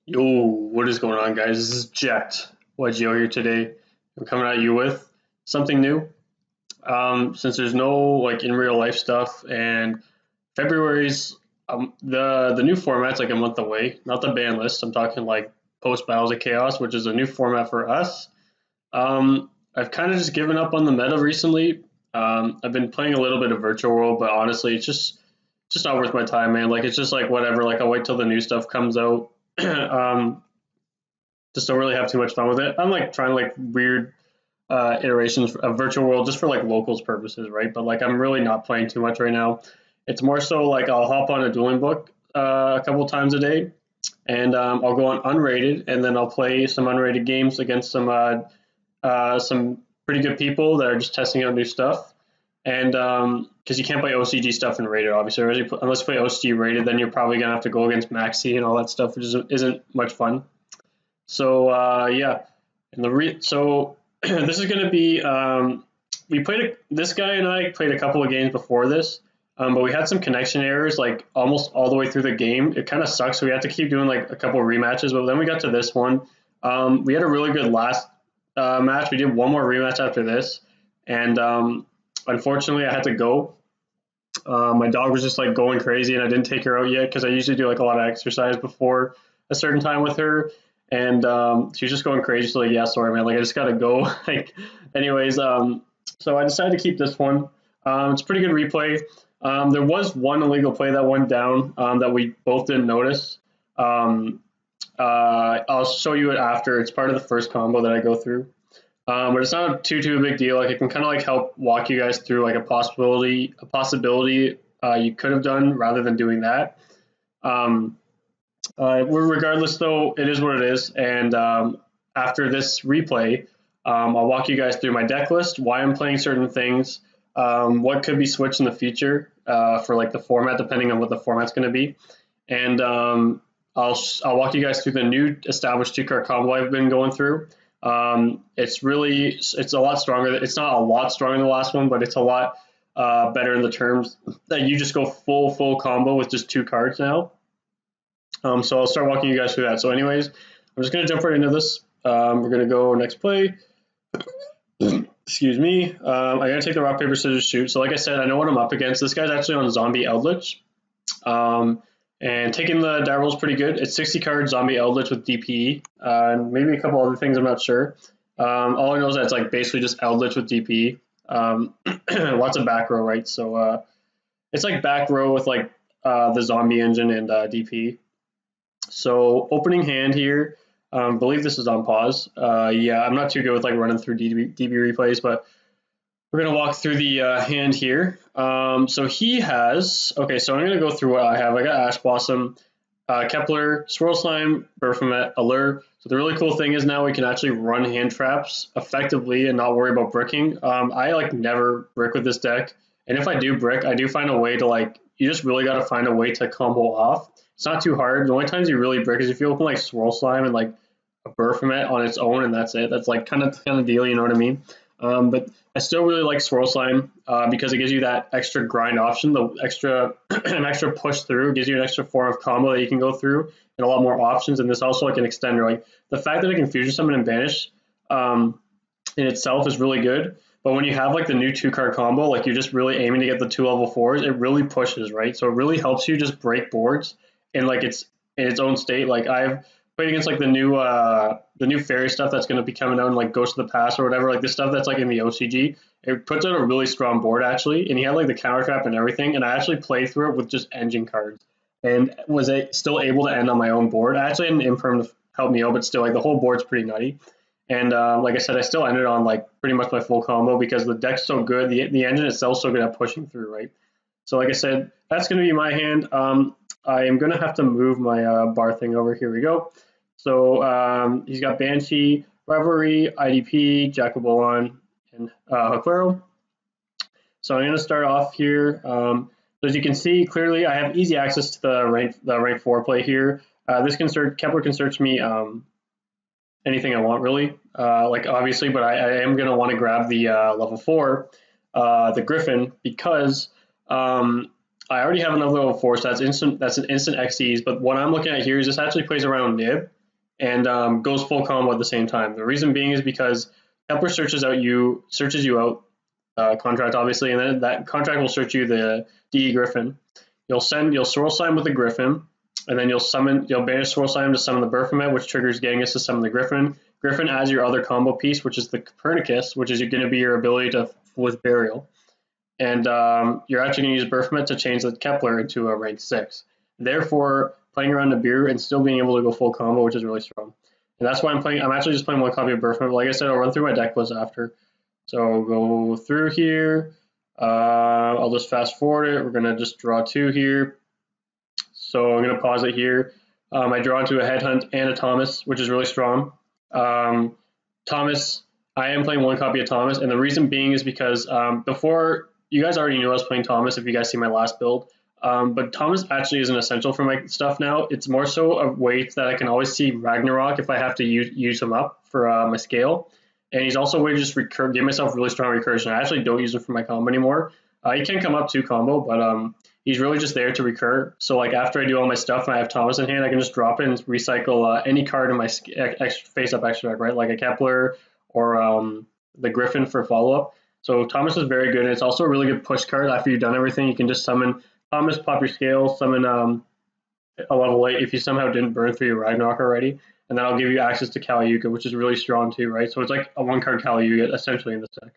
Yo, what is going on, guys? This is Jet YGO here today. I'm coming at you with something new. Since there's no like in real life stuff, and February's the new format's like a month away. Not the ban list. I'm talking like post Battles of Chaos, which is a new format for us. I've kind of just given up on the meta recently. I've been playing a little bit of Virtual World, but honestly, it's just not worth my time, man. Like it's just like whatever. Like I'll wait till the new stuff comes out. um, just don't really have too much fun with it. I'm like trying like weird iterations of virtual world just for like locals purposes, right? But like I'm really not playing too much right now. It's more so like I'll hop on a dueling book a couple times a day, and I'll go on unrated, and then I'll play some unrated games against some pretty good people that are just testing out new stuff. And because you can't play OCG stuff in rated, obviously, unless you play OCG rated, then you're probably gonna have to go against Maxi and all that stuff, which isn't much fun. So yeah, and so this is going to be this guy and I played a couple of games before this, but we had some connection errors like almost all the way through the game. It kind of sucks. So we had to keep doing like a couple of rematches, but then we got to this one. We had a really good last match. We did one more rematch after this, and unfortunately, I had to go. My dog was just like going crazy, and I didn't take her out yet because I usually do like a lot of exercise before a certain time with her, and she was just going crazy. So like, yeah, sorry, man. Like I just gotta go. Like, anyways, so I decided to keep this one. It's a pretty good replay. There was one illegal play that went down that we both didn't notice. I'll show you it after. It's part of the first combo that I go through. But it's not too a big deal. Like it can kind of like help walk you guys through like a possibility you could have done rather than doing that. Regardless, though, it is what it is. And after this replay, I'll walk you guys through my deck list, why I'm playing certain things, what could be switched in the future for like the format, depending on what the format's going to be, and I'll walk you guys through the new established 2-card combo I've been going through. It's a lot stronger. It's not a lot stronger than the last one, but it's a lot better in the terms that you just go full combo with just 2 cards now. So I'll start walking you guys through that. So anyways, I'm just going to jump right into this. We're going to go next play. Excuse me. I got to take the rock, paper, scissors, shoot. So like I said, I know what I'm up against. This guy's actually on Zombie Eldritch. And taking the die roll is pretty good. It's 60 card Zombie Eldritch with DPE. And maybe a couple other things, I'm not sure. All I know is that it's like basically just Eldritch with DPE. Lots of back row, right? So it's like back row with like the zombie engine and DP. So opening hand here, believe this is on pause. Yeah, I'm not too good with like running through DB replays, but we're gonna walk through the hand here. So he has, okay, so I'm gonna go through what I have. I got Ash Blossom, Kepler, Swirl Slime, Berfomet, Allure. So the really cool thing is now we can actually run hand traps effectively and not worry about bricking. I like never brick with this deck, and if I do brick, I do find a way to like, you just really got to find a way to combo off. It's not too hard. The only times you really brick is if you open like Swirl Slime and like a Berfomet on its own, and that's it. That's like kind of deal, you know what I mean? But I still really like Swirl Slime because it gives you that extra grind option, the extra an extra push through. It gives you an extra form of combo that you can go through and a lot more options. And this also like an extender. Like the fact that it can fusion summon and banish in itself is really good. But when you have like the new 2-card combo, like you're just really aiming to get the 2 level 4s, it really pushes, right? So it really helps you just break boards in like it's in its own state. Like I've played against like the new fairy stuff that's going to be coming out in like Ghost of the Past or whatever, like this stuff that's like in the OCG. It puts out a really strong board actually, and he had like the counter trap and everything, and I actually played through it with just engine cards and was still able to end on my own board. I actually had an imperm to help me out, but still like the whole board's pretty nutty. And like I said, I still ended on like pretty much my full combo because the deck's so good, the engine itself so good at pushing through, right? So like I said, that's going to be my hand. I am going to have to move my bar thing over. Here we go. So he's got Banshee, Revelry, IDP, Jacobolon, and Huquero. So I'm going to start off here. So as you can see, clearly I have easy access to the rank 4 play here. Kepler can search me anything I want, really. Like obviously, but I am going to want to grab the level 4, the Griffin, because I already have another level 4, so that's instant. That's an instant Xyz. But what I'm looking at here is this actually plays around Nib, and goes full combo at the same time. The reason being is because Kepler searches you out, contract obviously, and then that contract will search you the DE Griffin. You'll swirl slime with the Griffin, and then you'll banish swirl slime to summon the Baphomet, which triggers Genghis to summon the Griffin. Griffin adds your other combo piece, which is the Copernicus, which is going to be your ability to with Burial. And you're actually going to use Baphomet to change the Kepler into a rank 6. Therefore, playing around Nibiru and still being able to go full combo, which is really strong. And that's why I'm actually just playing one copy of Baphomet. Like I said, I'll run through my deck list after. So I'll go through here. I'll just fast forward it. We're going to just draw 2 here. So I'm going to pause it here. I draw into a Headhunt and a Thomas, which is really strong. Thomas, I am playing one copy of Thomas, and the reason being is because before, you guys already knew I was playing Thomas if you guys see my last build, but Thomas actually isn't essential for my stuff now. It's more so a way that I can always see Ragnarok if I have to use him up for my scale. And he's also a way to just give myself really strong recursion. I actually don't use him for my combo anymore. He can come up to combo, but he's really just there to recur. So like after I do all my stuff and I have Thomas in hand, I can just drop it and recycle any card in my face-up extra deck, right? Like a Kepler or the Griffin for follow-up. So Thomas is very good. And it's also a really good push card. After you've done everything, you can just summon Thomas, pop your scale, summon a level 8 if you somehow didn't burn through your Ragnarok already. And that'll give you access to Kali Yuga, which is really strong too, right? So it's like a 1-card Kali Yuga essentially in this deck.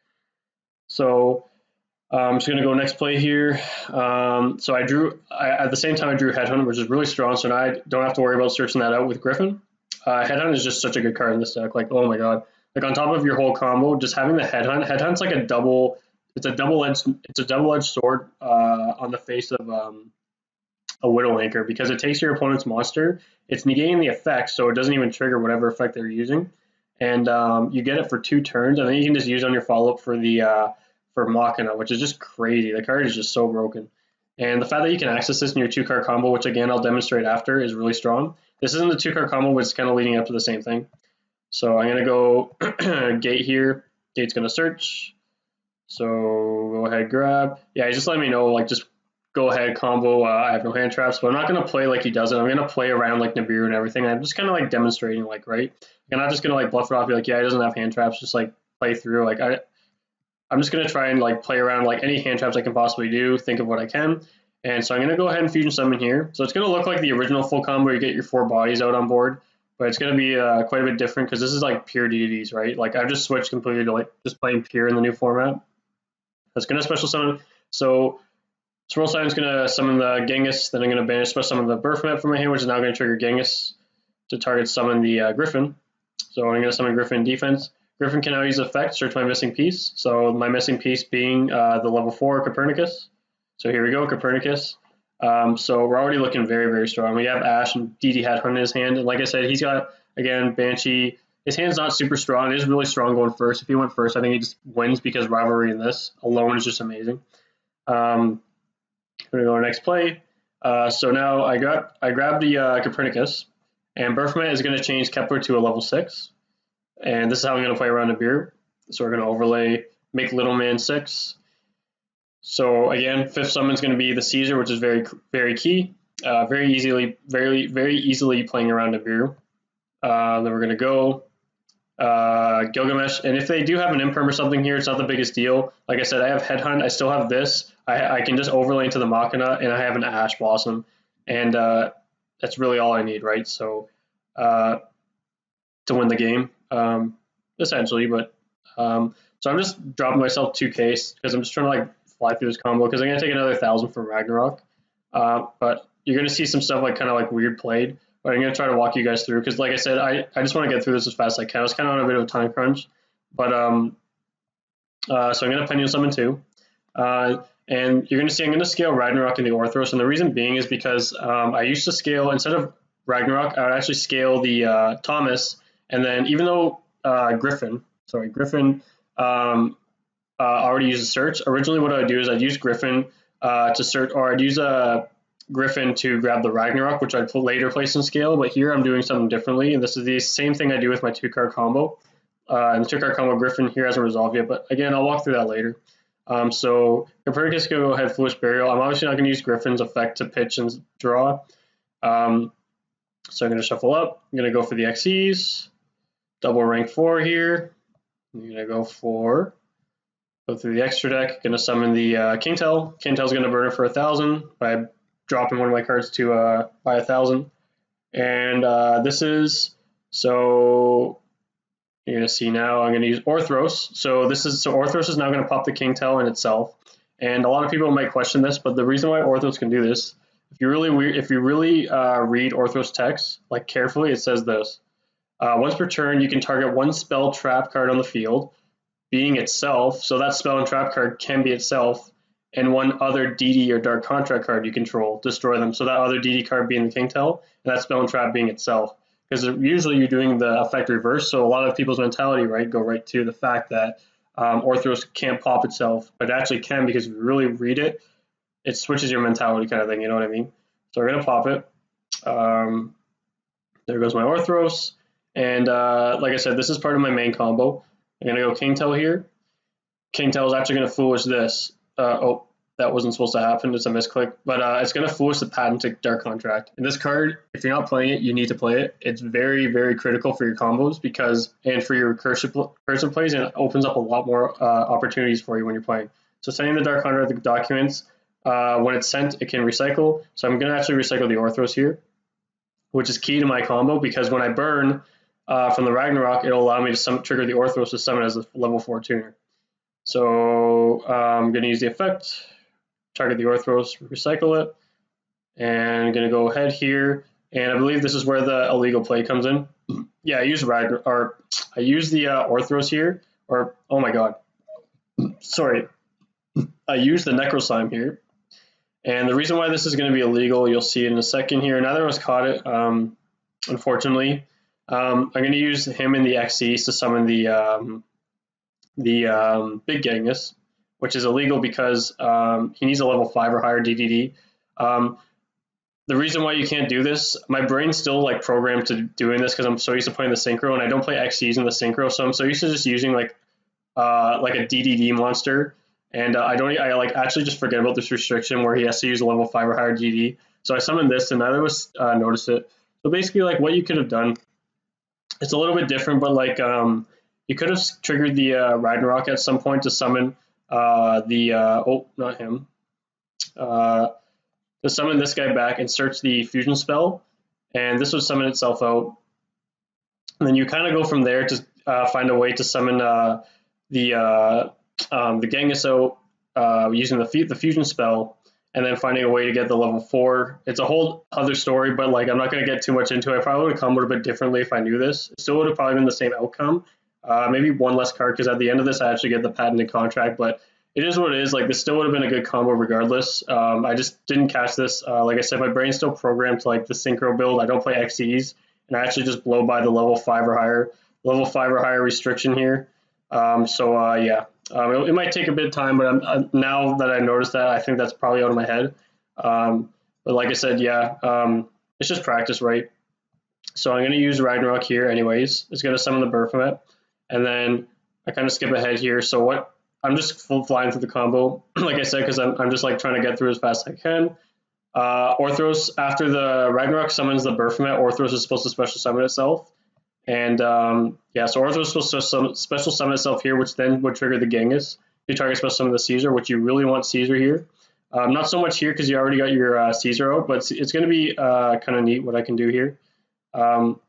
So I'm just going to go next play here. So at the same time I drew Headhunt, which is really strong. So now I don't have to worry about searching that out with Griffin. Headhunt is just such a good card in this deck. Like, oh my god. Like on top of your whole combo, just having the Headhunt's like a double-edged sword on the face of a Widow Anchor, because it takes your opponent's monster. It's negating the effect, so it doesn't even trigger whatever effect they're using. And you get it for 2 turns, and then you can just use it on your follow-up for the for Machina, which is just crazy. The card is just so broken. And the fact that you can access this in your 2-card combo, which again I'll demonstrate after, is really strong. This isn't the 2-card combo, but it's kind of leading up to the same thing. So I'm going to go Gate here. Gate's going to search. So go ahead, grab. Yeah, just let me know, like just go ahead, combo. I have no hand traps, but I'm not going to play like he does it. I'm going to play around like Nibiru and everything. I'm just kind of like demonstrating, like, right? I'm not just going to like bluff it off, be like, yeah, he doesn't have hand traps, just like play through. Like I'm just going to try and like play around like any hand traps I can possibly do, think of what I can. And so I'm going to go ahead and fusion summon here. So it's going to look like the original full combo, you get your 4 bodies out on board, but it's going to be quite a bit different because this is like pure deities, right? Like I've just switched completely to like just playing pure in the new format. That's going to special summon. So Swirl Slime is going to summon the Genghis, then I'm going to banish special summon the Baphomet from my hand, which is now going to trigger Genghis to target summon the Griffin. So I'm going to summon Griffin defense. Griffin can now use effect, search my missing piece. So my missing piece being the level 4 Copernicus. So here we go, Copernicus. So we're already looking very, very strong. We have Ash and DD Headhunt in his hand. And like I said, he's got, again, Banshee. His hand's not super strong. It is really strong going first. If he went first, I think he just wins because Rivalry in this alone is just amazing. I'm going to go to next play. So now I grabbed the Copernicus, and Baphomet is going to change Kepler to a level 6. And this is how I'm going to play around Nibiru. So we're going to overlay, make Little Man 6. So again, 5th summon is going to be the Caesar, which is very, very key. Very easily playing around Nibiru. Then we're going to go Gilgamesh. And if they do have an imperm or something here, it's not the biggest deal. Like I said, I have Headhunt. I still have this. I can just overlay into the Machina, and I have an Ash Blossom. And that's really all I need, right? So to win the game, essentially. But so I'm just dropping myself 2k because I'm just trying to like fly through this combo because I'm going to take another 1,000 from Ragnarok. But you're going to see some stuff like kind of like weird played. But I'm going to try to walk you guys through because, like I said, I just want to get through this as fast as I can. I was kind of on a bit of a time crunch. But so I'm going to Pendulum Summon 2. And you're going to see I'm going to scale Ragnarok in the Orthros. And the reason being is because I used to scale, instead of Ragnarok, I would actually scale the Thomas. And then even though Griffin already uses search, originally what I would do is I'd use Griffin to search, or I'd use a Griffin to grab the Ragnarok, which I'd later place in scale. But here I'm doing something differently, and this is the same thing I do with my 2-card combo. And the 2-card combo Griffin here hasn't resolved yet, but again, I'll walk through that later. So Copernicus can go ahead, Foolish Burial. I'm obviously not going to use Griffin's effect to pitch and draw. So I'm going to shuffle up. I'm going to go for the XEs, double rank 4 here. I'm going to go through the extra deck. Going to summon the Kingtail. Kingtail's going to burn it for 1,000 by dropping one of my cards to by 1,000. And this is, so you're going to see now I'm going to use Orthros. So Orthros is now going to pop the Kingtail in itself. And a lot of people might question this, but the reason why Orthros can do this, if you really read Orthros text like carefully, it says this: once per turn, you can target one spell trap card on the field, being itself. So that spell and trap card can be itself, and one other DD or Dark Contract card you control, destroy them. So that other DD card being the Kingtail, and that spell and trap being itself. Because usually you're doing the effect reverse, so a lot of people's mentality, right, go right to the fact that Orthros can't pop itself, but it actually can, because if you really read it, it switches your mentality kind of thing, you know what I mean? So we're going to pop it. There goes my Orthros. And like I said, this is part of my main combo. I'm going to go Kingtail here. Kingtail is actually going to foolish this. Oh, that wasn't supposed to happen. It's a misclick. But it's going to foolish the patented Dark Contract. And this card, if you're not playing it, you need to play it. It's very, very critical for your combos and for your recursive plays, and it opens up a lot more opportunities for you when you're playing. So sending the Dark Contract documents, when it's sent, it can recycle. So I'm going to actually recycle the Orthros here, which is key to my combo, because when I burn from the Ragnarok, it'll allow me to trigger the Orthros to summon as a level 4 tuner. So I'm going to use the effect, target the Orthros, recycle it, and I'm going to go ahead here. And I believe this is where the illegal play comes in. Yeah, I use the Orthros here, or oh my god, sorry, I used the Necroslime here. And the reason why this is going to be illegal, you'll see in a second here. Neither of us caught it, unfortunately. I'm going to use him in the XCs to summon the Big Genghis, which is illegal because he needs a level 5 or higher DDD. The reason why you can't do this, my brain's still like programmed to doing this because I'm so used to playing the synchro, and I don't play XCs in the synchro, so I'm so used to just using like a DDD monster, and I like actually just forget about this restriction where he has to use a level 5 or higher DD. So I summoned this, and neither of us noticed it. So basically, like what you could have done, it's a little bit different, but like you could have triggered the Ragnarok at some point to summon oh, not him. To summon this guy back and search the fusion spell, and this would summon itself out. And then you kind of go from there to find a way to summon the Genghis out using the fusion spell, and then finding a way to get the level 4. It's a whole other story, but like I'm not going to get too much into it. I probably would have comboed a bit differently if I knew this. It still would have probably been the same outcome. Maybe one less card, because at the end of this I actually get the patented contract, but it is what it is. Like this still would have been a good combo regardless. I just didn't catch this. Like I said, my brain's still programmed to like the synchro build. I don't play XCs, and I actually just blow by the level 5 or higher restriction here. Yeah, it might take a bit of time, but now that I noticed that, I think that's probably out of my head. But like I said, yeah, it's just practice, right? So I'm going to use Ragnarok here anyways. It's going to summon the Baphomet, and then I kind of skip ahead here. So what? I'm just flying through the combo, like I said, because I'm just like trying to get through as fast as I can. Orthros, after the Ragnarok summons the Baphomet, Orthros is supposed to special summon itself. And yeah, so Orthros is supposed to special summon itself here, which then would trigger the Genghis. You target special summon the Caesar, which you really want Caesar here. Not so much here because you already got your Caesar out, but it's going to be kind of neat what I can do here. So I'm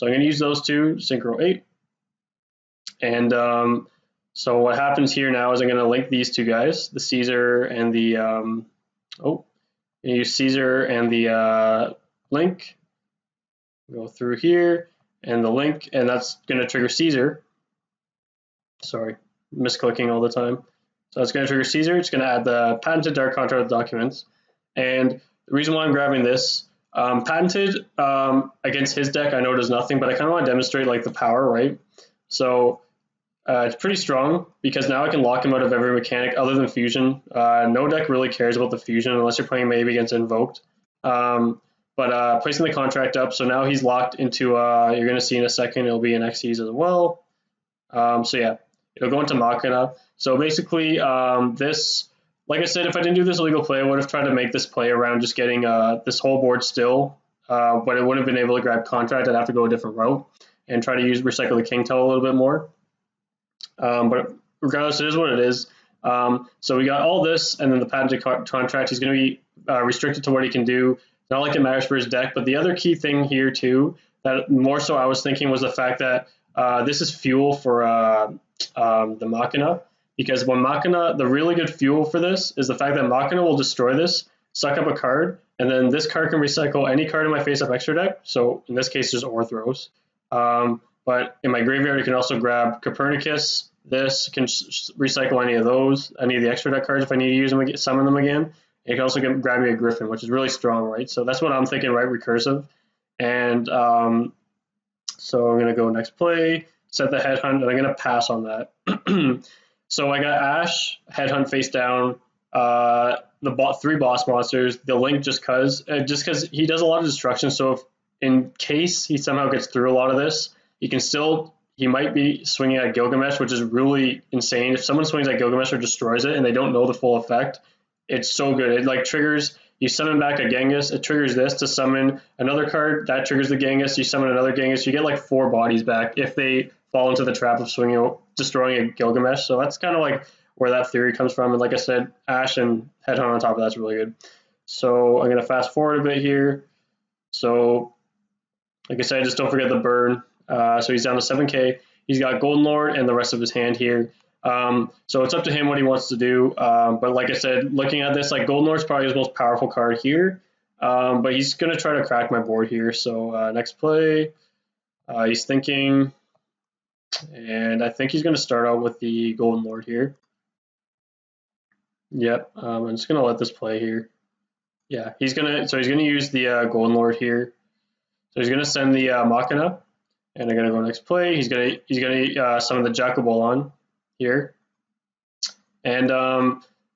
going to use those two, Synchro 8. And so what happens here now is I'm going to link these two guys, the Caesar and the, use Caesar and the link. Go through here and the link, and that's going to trigger Caesar. Sorry, misclicking all the time. So it's going to trigger Caesar. It's going to add the patented Dark Contract documents. And the reason why I'm grabbing this, patented against his deck, I know does nothing, but I kind of want to demonstrate like the power, right? So it's pretty strong because now I can lock him out of every mechanic other than fusion. No deck really cares about the fusion unless you're playing maybe against invoked. But placing the contract up, so now he's locked into, you're going to see in a second, it'll be in XEs as well. So yeah, it'll go into Machina. So basically this, like I said, if I didn't do this illegal play, I would have tried to make this play around just getting this whole board still but it wouldn't have been able to grab contract. I'd have to go a different route and try to recycle the king tail a little bit more. But regardless, it is what it is. So we got all this, and then the patented contract. He's going to be restricted to what he can do. Not like it matters for his deck, but the other key thing here too, that more so I was thinking, was the fact that this is fuel for the Machina, because when Machina, the really good fuel for this is the fact that Machina will destroy this, suck up a card, and then this card can recycle any card in my face-up extra deck. So in this case, just Orthros. But in my graveyard, you can also grab Copernicus. This can recycle any of those, any of the extra deck cards if I need to use them, summon them again. You can also grab me a Griffin, which is really strong, right? So that's what I'm thinking, right? Recursive. And so I'm going to go next play, set the headhunt, and I'm going to pass on that. So I got Ash, headhunt face down, the 3 boss monsters, the Link just because he does a lot of destruction. So if in case he somehow gets through a lot of this, he might be swinging at Gilgamesh, which is really insane. If someone swings at Gilgamesh or destroys it and they don't know the full effect, it's so good. It like triggers, you summon back a Genghis, it triggers this to summon another card, that triggers the Genghis, you summon another Genghis, you get like 4 bodies back if they fall into the trap of destroying a Gilgamesh. So that's kind of like where that theory comes from. And like I said, Ash and Headhunt on top of that's really good. So I'm going to fast forward a bit here. So like I said, just don't forget the burn. So he's down to 7k. He's got Golden Lord and the rest of his hand here. So it's up to him what he wants to do. But like I said, looking at this, like Golden Lord's probably his most powerful card here. But he's going to try to crack my board here. So next play, he's thinking, and I think he's going to start out with the Golden Lord here. Yep, I'm just going to let this play here. Yeah, he's going to use the Golden Lord here. So he's going to send the Machina. And I'm gonna go next play. He's gonna summon the Jacobolon here, and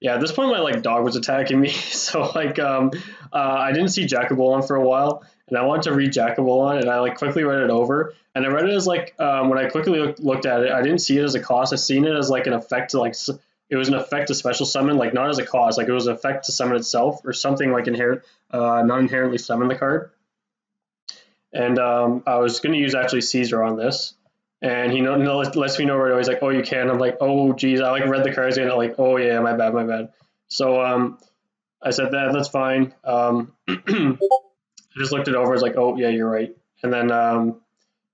yeah, at this point my like dog was attacking me, so like I didn't see Jacobolon for a while, and I wanted to read Jacobolon, and I like quickly read it over, and I read it as like when I quickly looked at it, I didn't see it as a cost. I seen it as like an effect to like it was an effect to special summon, like not as a cost, like it was an effect to summon itself or something like not inherently summon the card. And I was going to use actually Caesar on this, and he lets me know right away. He's like, "Oh, you can." I'm like, "Oh, geez." I like read the cards and I'm like, "Oh yeah, my bad." So I said that's fine. I just looked it over. I was like, "Oh yeah, you're right." And then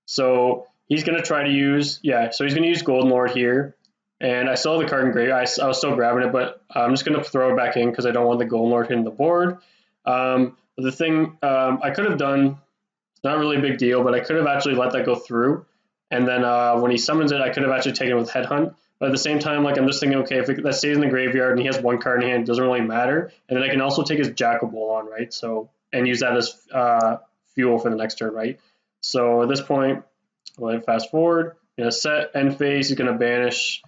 so he's going to try to use So he's going to use Golden Lord here, and I saw the card in gray. I was still grabbing it, but I'm just going to throw it back in because I don't want the Golden Lord hitting the board. But the thing I could have done. Not really a big deal, but I could have actually let that go through. And then when he summons it, I could have actually taken it with Headhunt. But at the same time, like I'm just thinking, okay, if that stays in the graveyard and he has 1 card in hand, it doesn't really matter. And then I can also take his Jacobolon, right? So and use that as fuel for the next turn, right? So at this point, we'll fast forward. I'm gonna set end phase. He's gonna banish.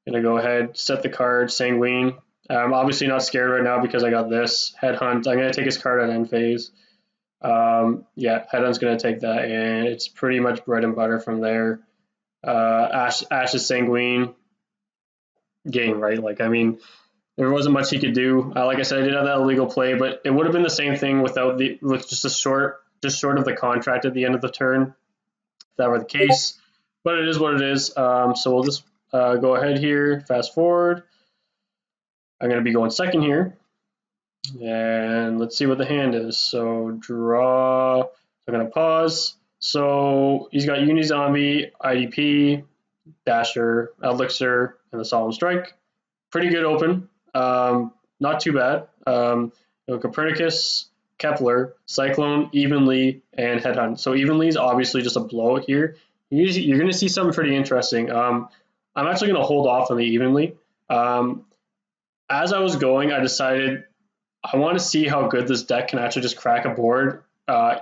I'm gonna go ahead, set the card Sanguine. I'm obviously not scared right now because I got this Headhunt. I'm gonna take his card at end phase. Yeah, Headhunt's going to take that, and it's pretty much bread and butter from there. Ash's Sanguine game, right? Like, I mean, there wasn't much he could do. Like I said, I did have that illegal play, but it would have been the same thing with just short of the contract at the end of the turn, if that were the case. But it is what it is. So we'll just go ahead here, fast forward. I'm going to be going second here. And let's see what the hand is. So draw. I'm going to pause. So he's got Unizombie, IDP, Dasher, Elixir, and the Solemn Strike. Pretty good open. Not too bad. Copernicus, Kepler, Cyclone, Evenly, and Headhunt. So Evenly is obviously just a blowout here. You're going to see something pretty interesting. I'm actually going to hold off on the Evenly. As I was going, I decided I want to see how good this deck can actually just crack a board,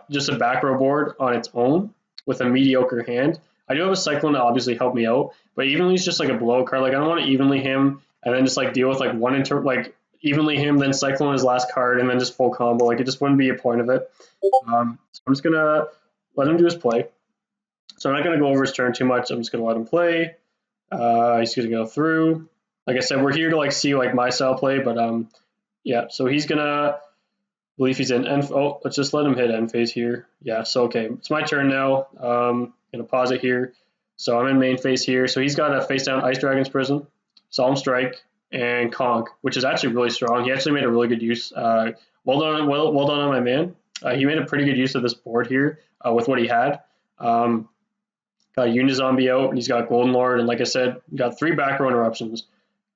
just a back row board on its own with a mediocre hand. I do have a Cyclone to obviously help me out, but Evenly is just like a blow card. Like I don't want to Evenly him and then just like deal with like like Evenly him, then Cyclone his last card, and then just full combo. Like it just wouldn't be a point of it. So I'm just gonna let him do his play. So I'm not gonna go over his turn too much. I'm just gonna let him play. He's gonna go through. Like I said, we're here to like see like my style play, but yeah, so he's gonna believe he's in end. Oh, let's just let him hit end phase here. Yeah, so okay, it's my turn now. Gonna pause it here. So I'm in main phase here. So he's got a face down Ice Dragon's Prison, Solemn Strike, and Conk, which is actually really strong. He actually made a really good use. Well done, well done on my man. He made a pretty good use of this board here with what he had. Got Unizombie out, and he's got Golden Lord, and like I said, got 3 back row interruptions.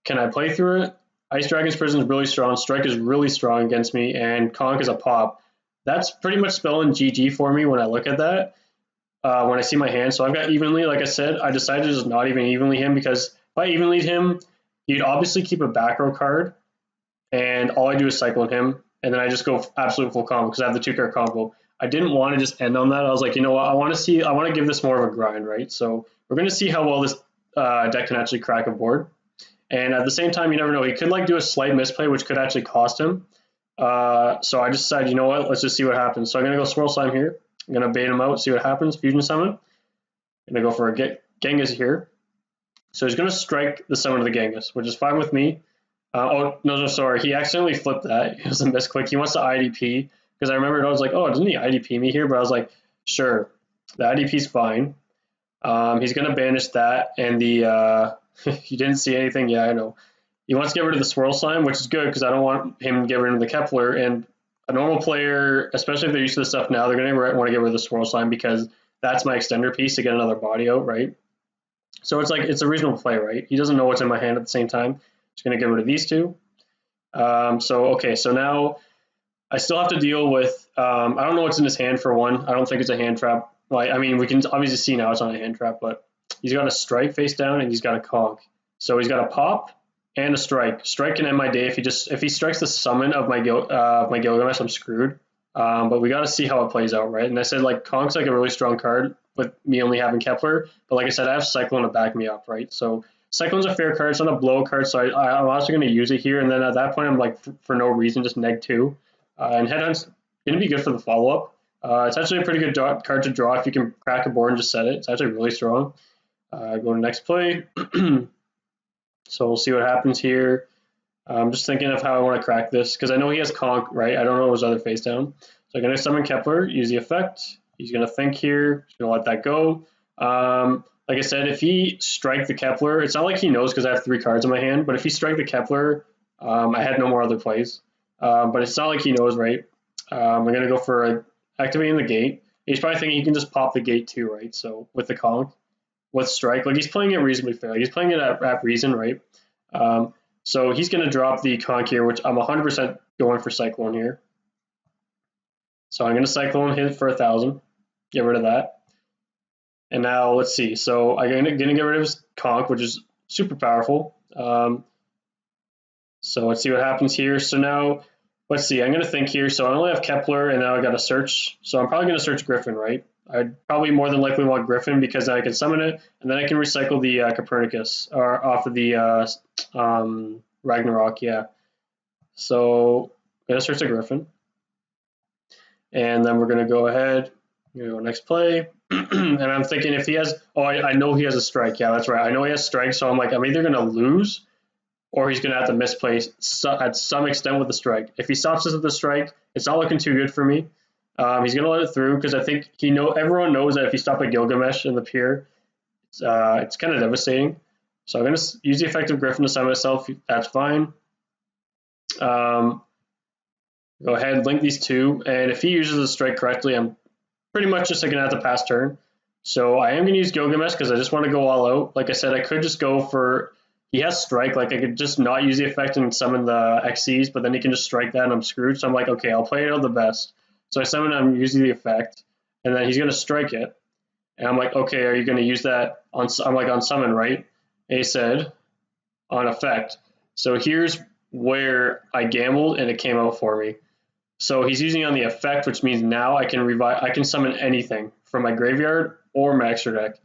Can I play through it? Ice Dragon's Prison is really strong, Strike is really strong against me, and Conk is a pop. That's pretty much spelling GG for me when I look at that, when I see my hand. So I've got evenly, like I said, I decided to just not even evenly him, because if I evenly him, he'd obviously keep a back row card, and all I do is cycle him, and then I just go absolute full combo, because I have the 2-card combo. I didn't want to just end on that. I was like, you know what, I want to give this more of a grind, right? So we're going to see how well this deck can actually crack a board. And at the same time, you never know. He could like do a slight misplay, which could actually cost him. So I just decided, you know what, let's just see what happens. So I'm going to go Swirl Slime here. I'm going to bait him out, see what happens. Fusion Summon. I'm going to go for a Genghis here. So he's going to strike the summon of the Genghis, which is fine with me. Oh, no, sorry. He accidentally flipped that. It was a misclick. He wants to IDP. Because I remembered, I was like, oh, doesn't he IDP me here? But I was like, sure, the IDP is fine. He's going to banish that. And the, you didn't see anything? Yeah, I know. He wants to get rid of the Swirl Slime, which is good because I don't want him to get rid of the Kepler. And a normal player, especially if they're used to this stuff now, they're going to want to get rid of the Swirl Slime because that's my extender piece to get another body out, right? So it's like, it's a reasonable play, right? He doesn't know what's in my hand at the same time. He's going to get rid of these 2. Okay, so now I still have to deal with, I don't know what's in his hand for one. I don't think it's a hand trap. Well, I mean, we can obviously see now it's not a hand trap, but he's got a Strike face down and he's got a Conk. So he's got a pop and a Strike. Strike can end my day if he strikes the summon of my Gilgamesh, I'm screwed. But we got to see how it plays out, right? And I said like Conk's like a really strong card with me only having Kepler, but like I said, I have Cyclone to back me up, right? So Cyclone's a fair card. It's not a blow card, so I'm also going to use it here. And then at that point, I'm like for no reason just neg2. And Headhunt's going to be good for the follow-up. It's actually a pretty good card to draw if you can crack a board and just set it. It's actually really strong. Go to next play. So we'll see what happens here. I'm just thinking of how I want to crack this because I know he has Conk, right? I don't know his other face down. So I'm going to summon Kepler, use the effect. He's going to think here. He's going to let that go. Like I said, if he strike the Kepler, it's not like he knows because I have 3 cards in my hand, but if he strike the Kepler, I had no more other plays. But it's not like he knows, right? I'm going to go for activating the gate. He's probably thinking he can just pop the gate too, right? So with the Conk, with Strike, like he's playing it reasonably fair. He's playing it at reason, right? So he's going to drop the Conk here, which I'm 100% going for Cyclone here. So I'm going to Cyclone hit for 1,000. Get rid of that. And now let's see. So I'm going to get rid of his Conk, which is super powerful. So let's see what happens here. So now, let's see. I'm going to think here. So I only have Kepler, and now I got to search. So I'm probably going to search Griffin, right? I'd probably more than likely want Griffin because I can summon it, and then I can recycle the Copernicus or off of the Ragnarok. Yeah. So I'm going to search the Griffin, and then we're going to go ahead. Go next play. And I'm thinking if he has, I know he has a Strike. Yeah, that's right. I know he has Strike, so I'm like, I'm either going to lose or he's going to have to misplay at some extent with the Strike. If he stops us with the Strike, it's not looking too good for me. He's going to let it through because I think everyone knows that if you stop a Gilgamesh in the pier, it's kind of devastating. So I'm going to use the effect of Griffin to summon itself. That's fine. Go ahead, link these 2, and if he uses the Strike correctly, I'm pretty much just going to have to pass turn. So I am going to use Gilgamesh because I just want to go all out. Like I said, I could just go for, he has Strike, like I could just not use the effect and summon the XCs, but then he can just strike that and I'm screwed. So I'm like, okay, I'll play it out the best. So I summon him using the effect, and then he's going to strike it. And I'm like, okay, are you going to use that on, I'm like on summon, right? And he said, on effect. So here's where I gambled and it came out for me. So he's using on the effect, which means now I can summon anything from my graveyard or my extra deck.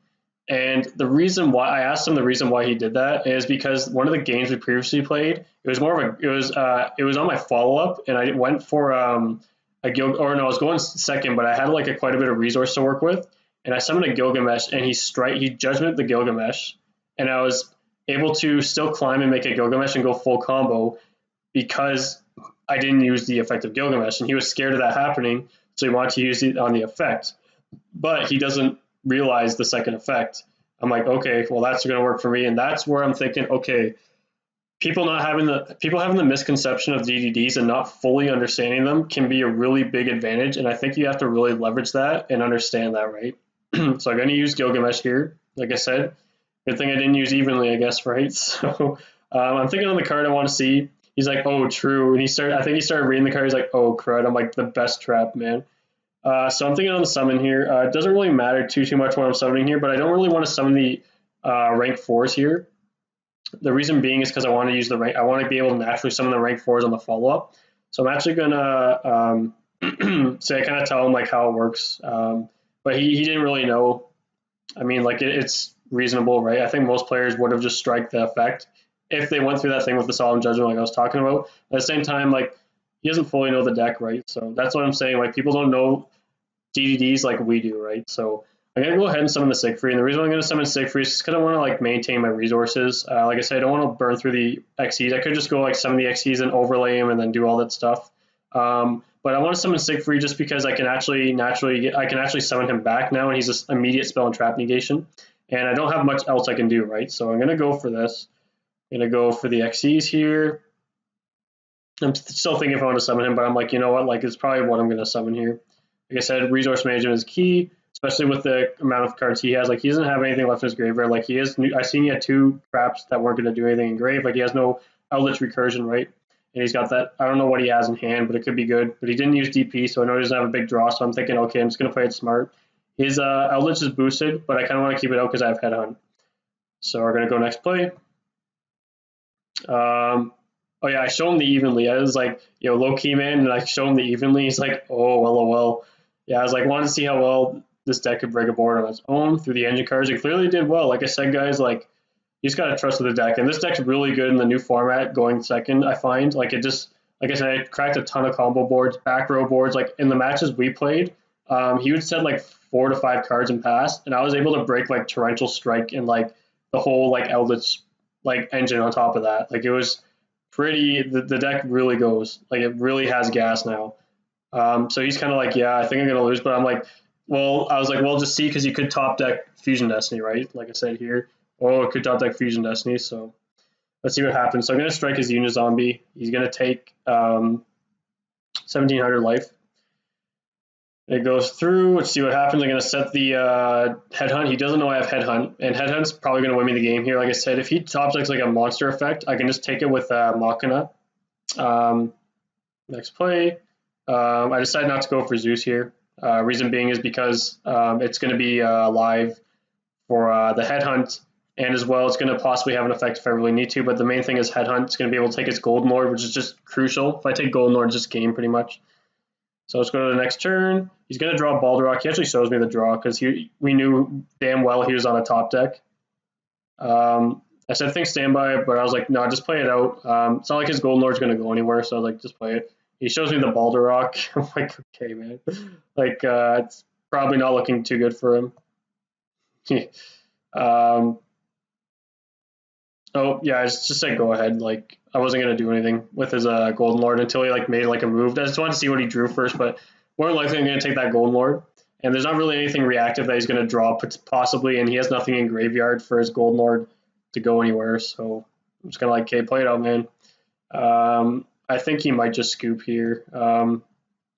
And the reason why I asked him the reason why he did that is because one of the games we previously played, it was on my follow up, and I went for I was going second, but I had like quite a bit of resource to work with, and I summoned a Gilgamesh, and he judgment the Gilgamesh, and I was able to still climb and make a Gilgamesh and go full combo because I didn't use the effect of Gilgamesh, and he was scared of that happening, so he wanted to use it on the effect. But he doesn't realize the second effect. I'm like, okay, well that's going to work for me, and that's where I'm thinking, okay, people having the misconception of DDDs and not fully understanding them can be a really big advantage, and I think you have to really leverage that and understand that, right? So I'm going to use Gilgamesh here, like I said. Good thing I didn't use evenly, I guess, right? So I'm thinking on the card I want to see. He's like, oh, true. And I think he started reading the card. He's like, oh, crud. I'm like, the best trap, man. So I'm thinking on the summon here. It doesn't really matter too much when I'm summoning here, but I don't really want to summon the rank 4s here. The reason being is because I want to use the rank. I want to be able to naturally summon the rank 4s on the follow up. So I'm actually gonna say I kind of tell him like how it works, but he didn't really know. I mean, like it's reasonable, right? I think most players would have just striked the effect if they went through that thing with the solemn judgment, like I was talking about. At the same time, like he doesn't fully know the deck, right? So that's what I'm saying. Like people don't know DDDs like we do, right? So I'm gonna go ahead and summon the Siegfried, and the reason I'm gonna summon Siegfried is because I want to like maintain my resources. Like I said, I don't want to burn through the XEs. I could just go like summon the XEs and overlay them and then do all that stuff. But I want to summon Siegfried just because I can actually summon him back now, and he's just immediate spell and trap negation, and I don't have much else I can do, right? So I'm gonna go for this. I'm gonna go for the XEs here. I'm still thinking if I want to summon him, but I'm like, you know what? Like it's probably what I'm gonna summon here. Like I said, resource management is key, especially with the amount of cards he has. Like he doesn't have anything left in his graveyard. Like he is. I seen he had 2 traps that weren't going to do anything in grave. Like he has no Outlet's recursion, right? And he's got that. I don't know what he has in hand, but it could be good. But he didn't use DP, so I know he doesn't have a big draw. So I'm thinking, okay, I'm just going to play it smart. His Outlet's is boosted, but I kind of want to keep it out because I have Headhunt. So we're going to go next play. Oh yeah, I show him the evenly. I was like, yo, low key man, and I show him the evenly. He's like, oh, well. Yeah, I was like, wanted to see how well this deck could break a board on its own through the engine cards. It clearly did well. Like I said, guys, like you just gotta trust with the deck, and this deck's really good in the new format. Going second, I find like it just like I said, I cracked a ton of combo boards, back row boards. Like in the matches we played, he would set like 4 to 5 cards and pass, and I was able to break like torrential strike and like the whole like Eldritch like engine on top of that. Like it was pretty. The deck really goes like it really has gas now. So he's kind of like, yeah, I think I'm gonna lose, but I'm like, well, I was like, well, just see because you could top deck Fusion Destiny, right? Like I said here, oh, it could top deck Fusion Destiny. So let's see what happens. So I'm gonna strike his Unizombie. He's gonna take 1700 life. It goes through. Let's see what happens. I'm gonna set the Headhunt. He doesn't know I have Headhunt, and Headhunt's probably gonna win me the game here. Like I said, if he top decks like a monster effect, I can just take it with Machina. Next play. I decided not to go for Zeus here. Reason being is because it's going to be live for the Headhunt, and as well, it's going to possibly have an effect if I really need to. But the main thing is Headhunt. It's going to be able to take his Golden Lord, which is just crucial. If I take Golden Lord, it's just game pretty much. So let's go to the next turn. He's going to draw Balderok. He actually shows me the draw because we knew damn well he was on a top deck. I said think standby, but I was like, no, just play it out. It's not like his Golden Lord's going to go anywhere, so I was like, just play it. He shows me the Balderok. I'm like, okay, man. Like, it's probably not looking too good for him. Oh, yeah, I just said go ahead. Like, I wasn't going to do anything with his Golden Lord until he like made like a move. I just wanted to see what he drew first, but more than likely I'm going to take that Golden Lord. And there's not really anything reactive that he's going to draw possibly, and he has nothing in graveyard for his Golden Lord to go anywhere. So I'm just going to like, okay, play it out, man. I think he might just scoop here.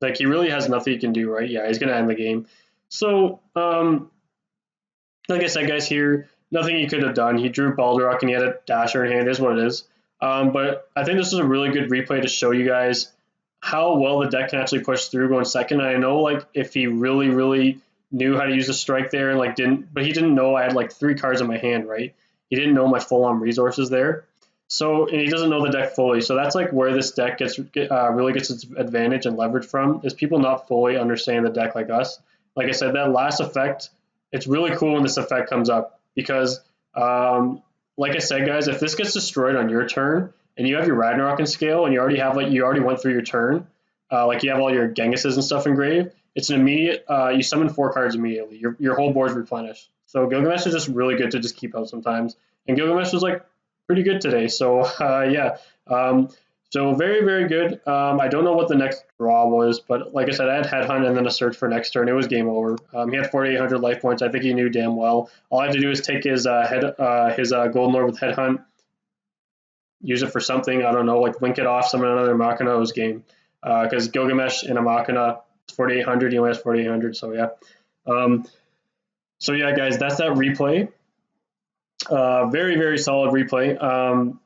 Like he really has nothing he can do, right? Yeah, he's gonna end the game. So, like I said, guys, here nothing he could have done. He drew Balderok and he had a Dasher in hand. Is what it is. But I think this is a really good replay to show you guys how well the deck can actually push through going second. And I know like if he really knew how to use a strike there and like but he didn't know I had like 3 cards in my hand, right? He didn't know my full on resources there. So, and he doesn't know the deck fully. So that's like where this deck really gets its advantage and leverage from, is people not fully understand the deck like us. Like I said, that last effect, it's really cool when this effect comes up because, like I said, guys, if this gets destroyed on your turn and you have your Ragnarok in scale and you already went through your turn, like you have all your Genghis and stuff engraved, it's an immediate, you summon 4 cards immediately. Your whole board's replenished. So Gilgamesh is just really good to just keep out sometimes. And Gilgamesh was like, pretty good today. So yeah, So very, very good. I don't know what the next draw was, but like I said, I had Headhunt and then a search for next turn. It was game over. He had 4,800 life points. I think he knew damn well. All I had to do is take his Golden Lord with Headhunt, use it for something. I don't know, like link it off, summon another Machina. It was game. Because Gilgamesh in a Machina, 4,800. He only has 4,800. So yeah. So yeah, guys, that's that replay. Very, very solid replay.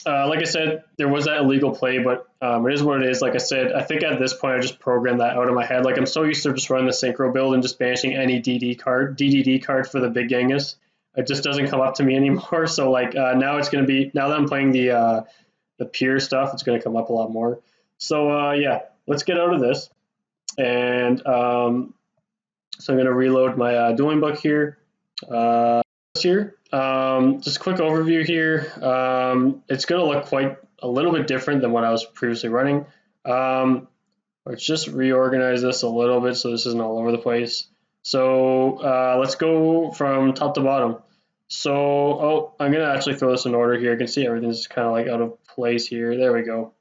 Like I said, there was that illegal play, but it is what it is. Like I said, I think at this point I just programmed that out of my head. Like I'm so used to just running the synchro build and just banishing any DDD card for the big Genghis. It just doesn't come up to me anymore. So like now it's going to be, now that I'm playing the pure stuff, it's going to come up a lot more. So yeah, let's get out of this. And so I'm going to reload my dueling book here. Here. Just a quick overview here. It's going to look quite a little bit different than what I was previously running. Let's just reorganize this a little bit so this isn't all over the place. So let's go from top to bottom. So, I'm going to actually throw this in order here. You can see everything's kind of like out of place here. There we go.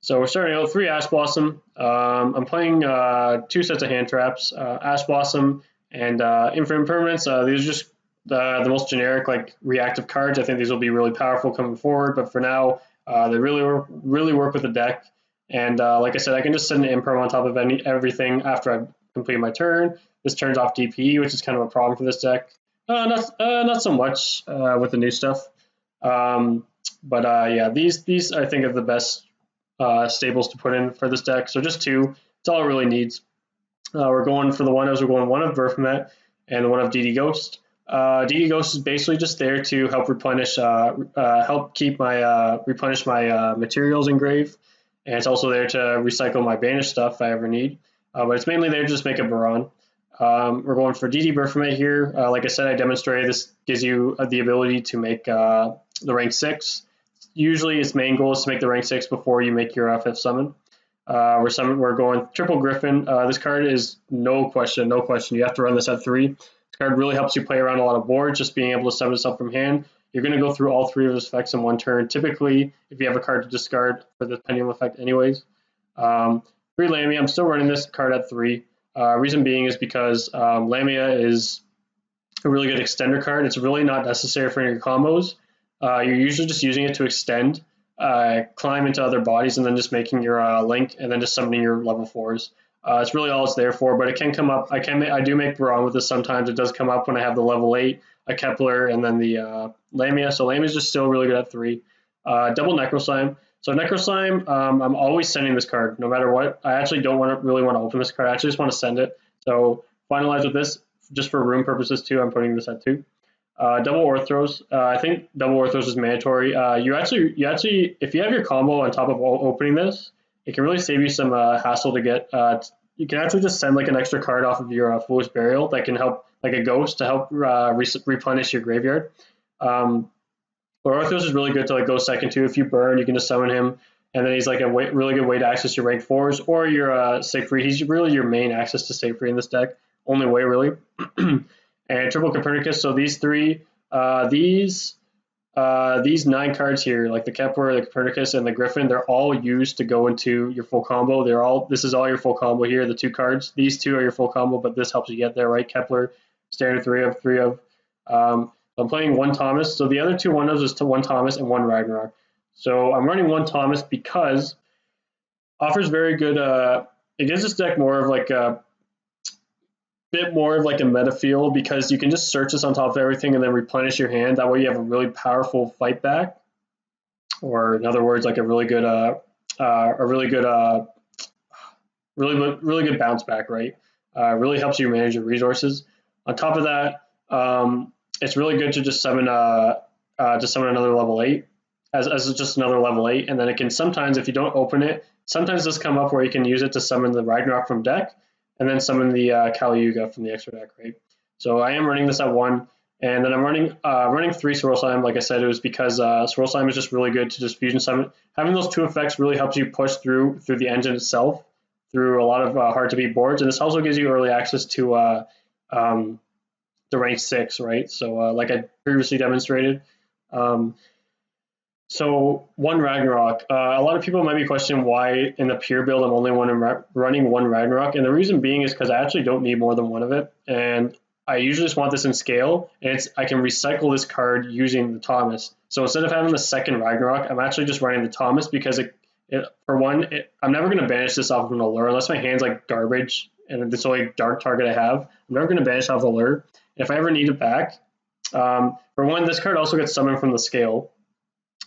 So we're starting out 3 Ash Blossom. I'm playing 2 sets of hand traps, Ash Blossom and Infinite Impermanence. These are just the most generic like reactive cards. I think these will be really powerful coming forward, but for now, they really work with the deck. And like I said, I can just send an Imperm on top of everything after I've completed my turn. This turns off DPE, which is kind of a problem for this deck. Not so much with the new stuff. But yeah, these I think are the best stables to put in for this deck. So just 2, it's all it really needs. We're going for the one we're going 1 of Verfmet and 1 of DD Ghost. DD Ghost is basically just there to help replenish, help keep my replenish my materials engraved, and it's also there to recycle my banished stuff if I ever need. But it's mainly there to just make a Baron. We're going for DD Verfmet here. Like I said, I demonstrated this gives you the ability to make the rank 6. Usually its main goal is to make the rank 6 before you make your 5th summon. We're going triple Griffin. This card is no question. You have to run this at 3. This card really helps you play around a lot of boards, just being able to summon stuff from hand. You're going to go through all 3 of his effects in one turn. Typically, if you have a card to discard for the pendulum effect anyways. 3 Lamia, I'm still running this card at 3. Reason being is because Lamia is a really good extender card. It's really not necessary for any combos. You're usually just using it to extend, climb into other bodies, and then just making your link, and then just summoning your level 4s. It's really all it's there for, but it can come up. I do make Baron with this sometimes. It does come up when I have the level 8, a Kepler, and then the Lamia. So Lamia is just still really good at 3. Double Necroslime. So Necroslime, I'm always sending this card, no matter what. I actually don't really want to open this card. I actually just want to send it. So finalize with this, just for room purposes too. I'm putting this at 2. Double Orthros. I think double Orthros is mandatory. You actually, if you have your combo on top of opening this, it can really save you some hassle to get. You can actually just send like an extra card off of your Foolish Burial that can help, like a ghost, to help replenish your graveyard. But Orthros is really good to like go second too. If you burn, you can just summon him, and then he's like a really good way to access your rank 4s or your Siegfried. He's really your main access to Siegfried in this deck. Only way really. And triple Copernicus. So these 3, these 9 cards here, like the Kepler, the Copernicus, and the Griffin, they're all used to go into your full combo. This is all your full combo here. The 2 cards, these 2 are your full combo, but this helps you get there, right? Kepler, standard 3 of. I'm playing 1 Thomas. So the other 2 1-ofs is to 1 Thomas and 1 Ragnarok. So I'm running 1 Thomas because offers very good. It gives this deck more of like a bit more of like a meta feel, because you can just search this on top of everything and then replenish your hand. That way you have a really powerful fight back, or in other words, like a really good really good bounce back, right? Really helps you manage your resources. On top of that, it's really good to just summon another level 8 as just another level 8, and then it can sometimes, if you don't open it, sometimes this come up where you can use it to summon the Ragnarok from deck, and then summon the Kali Yuga from the extra deck, right? So I am running this at 1, and then I'm running 3 Swirl Slime. Like I said, it was because Swirl Slime is just really good to just fusion summon. Having those 2 effects really helps you push through the engine itself, through a lot of hard to beat boards, and this also gives you early access to the rank 6, right? So like I previously demonstrated. So one Ragnarok. A lot of people might be questioning why in the pure build I'm only running one Ragnarok, and the reason being is because I actually don't need more than one of it, and I usually just want this in scale, and I can recycle this card using the Thomas. So instead of having the second Ragnarok, I'm actually just running the Thomas because I'm never going to banish this off of an allure unless my hand's like garbage and it's the only dark target I have. I'm never going to banish off allure. If I ever need it back, for one, this card also gets summoned from the scale.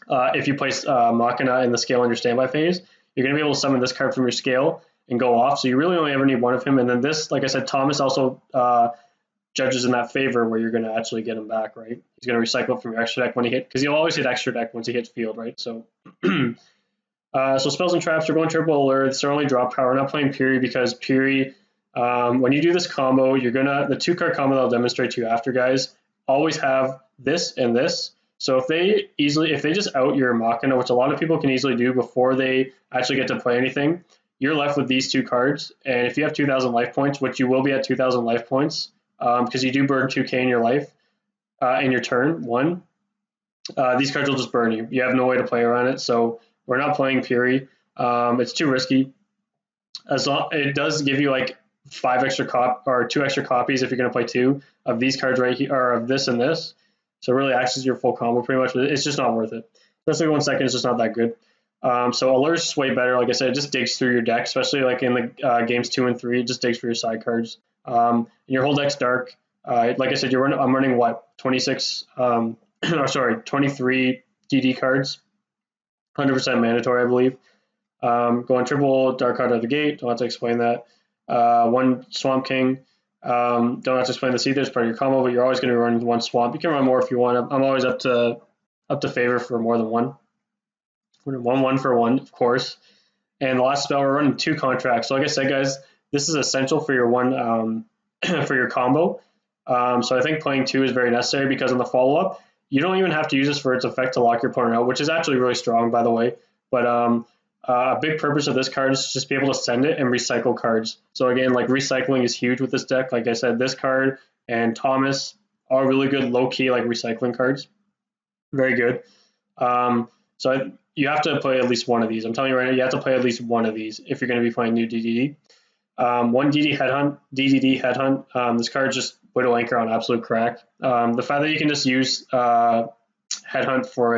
If you place Machina in the scale on your standby phase, you're going to be able to summon this card from your scale and go off. So you really only ever need one of him. And then this, like I said, Thomas also judges in that favor where you're going to actually get him back, right? He's going to recycle from your extra deck when he hit, because he'll always hit extra deck once he hits field, right? So, so spells and traps are going triple alerts. They're only drop power. We're not playing Piri because Piri, when you do this combo, the 2-card combo that I'll demonstrate to you after, guys, always have this and this. So if they just out your Machina, which a lot of people can easily do before they actually get to play anything, you're left with these 2 cards. And if you have 2,000 life points, which you will be at 2,000 life points, because you do burn 2k in your life in your turn 1, these cards will just burn you. You have no way to play around it. So we're not playing Piri. It's too risky. It does give you like 2 extra copies if you're going to play 2 of these cards right here, or of this and this. So it really acts as your full combo pretty much, but it's just not worth it. Especially 1 second, it's just not that good. So Alure's just way better. Like I said, it just digs through your deck, especially like in the games 2 and 3. It just digs for your side cards. Your whole deck's dark. Like I said, I'm running what, 26, or sorry, 23 DD cards, 100% mandatory, I believe. Going triple dark card out of the gate. Don't have to explain that. 1 Swamp King. Don't have to explain this either. It's part of your combo, but you're always going to run 1 swamp. You can run more if you want. I'm always up to favor for more than 1. 1 for 1, of course. And the last spell, we're running 2 contracts. So like I said, guys, this is essential for your for your combo. So I think playing 2 is very necessary because in the follow-up, you don't even have to use this for its effect to lock your opponent out, which is actually really strong, by the way. But a big purpose of this card is to just be able to send it and recycle cards. So again, like recycling is huge with this deck. Like I said, this card and Thomas are really good low-key like recycling cards. Very good. You have to play at least one of these. I'm telling you right now, you have to play at least one of these if you're going to be playing new DDD. 1 DDD Headhunt. This card is just Widow Anchor on absolute crack. The fact that you can just use Headhunt for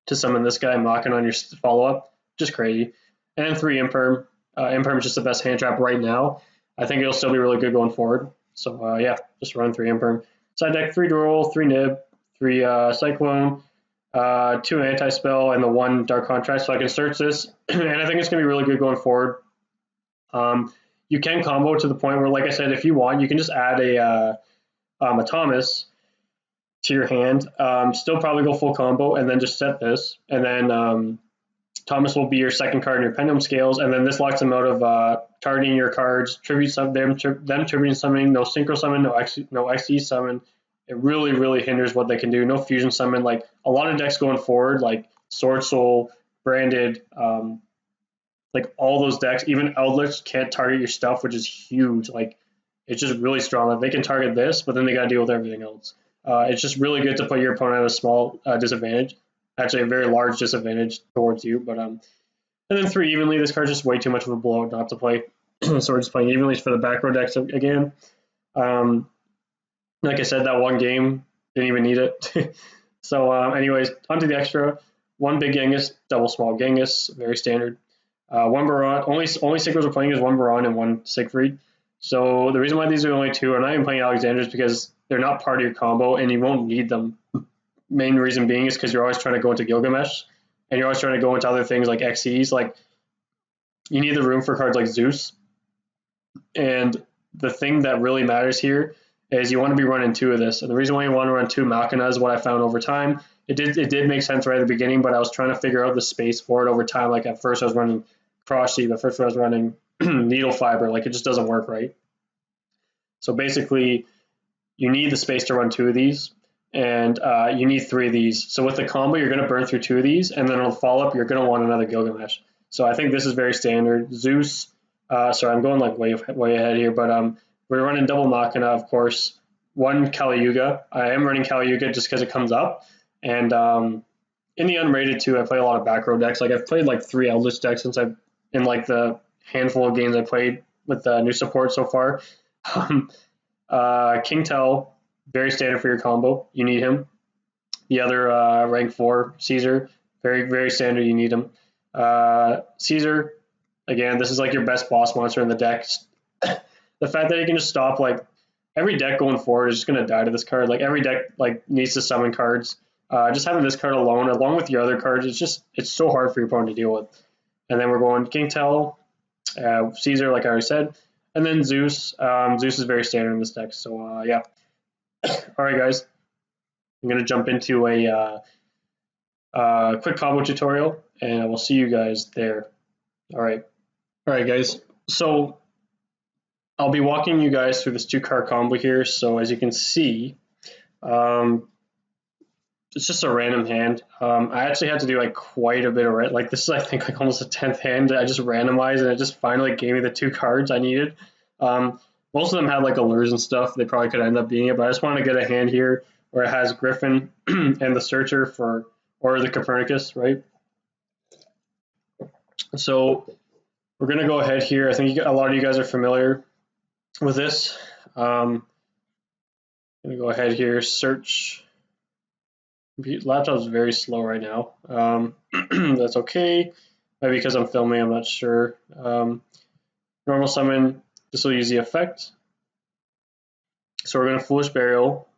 to summon this guy, Machina on your follow-up, just crazy. And then 3 Imperm. Imperm is just the best hand trap right now. I think it'll still be really good going forward. So yeah, just run 3 Imperm. Side deck, 3 Dural, 3 Nib, 3 Cyclone, 2 Anti-Spell, and the 1 Dark Contract. So I can search this, and I think it's going to be really good going forward. You can combo to the point where, like I said, if you want, you can just add a Thomas to your hand, still probably go full combo, and then just set this, and then Thomas will be your second card in your Pendulum Scales, and then this locks them out of targeting your cards, them tribute summoning, no Synchro Summon, no XE Summon. It really, really hinders what they can do. No Fusion Summon. Like a lot of decks going forward, like Sword Soul, Branded, like all those decks, even Outlets can't target your stuff, which is huge. Like it's just really strong. Like, they can target this, but then they got to deal with everything else. It's just really good to put your opponent at a small disadvantage, actually a very large disadvantage towards you. But and then 3 Evenly. This card's just way too much of a blowout not to play. So we're just playing Evenly for the back row decks again. Like I said, that 1 game didn't even need it. So anyways, onto the extra. 1 big Genghis, double small Genghis, very standard. 1 Baron. Only synchros we're playing is 1 Baron and 1 Siegfried. So the reason why these are only 2, I'm not even playing Alexander, is because they're not part of your combo and you won't need them. Main reason being is because you're always trying to go into Gilgamesh and you're always trying to go into other things like XEs. Like you need the room for cards like Zeus. And the thing that really matters here is you want to be running 2 of this. And the reason why you want to run 2 Machina is what I found over time. It did make sense right at the beginning, but I was trying to figure out the space for it over time. Like at first I was running Cross Sheet, at first I was running Needle Fiber. Like it just doesn't work right. So basically you need the space to run 2 of these, and you need 3 of these. So with the combo, you're going to burn through 2 of these, and then on the follow-up, you're going to want another Gilgamesh. So I think this is very standard. Zeus, sorry, I'm going like way ahead here, but we're running double Machina, of course. 1 Kali Yuga. I am running Kali Yuga just because it comes up, and in the unrated too, I play a lot of back row decks. Like I've played like 3 Eldritch decks since I've in like the handful of games I played with the new support so far. King Tell, very standard for your combo. You need him. The other rank 4 Caesar, very standard. You need him. Caesar, again, this is like your best boss monster in the deck. The fact that you can just stop like every deck going forward is just gonna die to this card. Like every deck like needs to summon cards. Just having this card alone, along with your other cards, it's so hard for your opponent to deal with. And then we're going King Tell, Caesar, like I already said, and then Zeus. Zeus is very standard in this deck. So yeah. All right, guys. I'm gonna jump into a quick combo tutorial, and I will see you guys there. All right, guys. So I'll be walking you guys through this 2-card combo here. So as you can see, it's just a random hand. I actually had to do like quite a bit of like this is I think like almost a 10th hand. I just randomized and it just finally gave me the 2 cards I needed. Most of them had like allures and stuff. They probably could end up being it, but I just wanted to get a hand here where it has Griffin and the Searcher or the Copernicus, right? So we're gonna go ahead here. I think a lot of you guys are familiar with this. I'm gonna go ahead here, search. Laptop's very slow right now. That's okay. Maybe because I'm filming, I'm not sure. Normal summon, this will use the effect. So we're going to Foolish Burial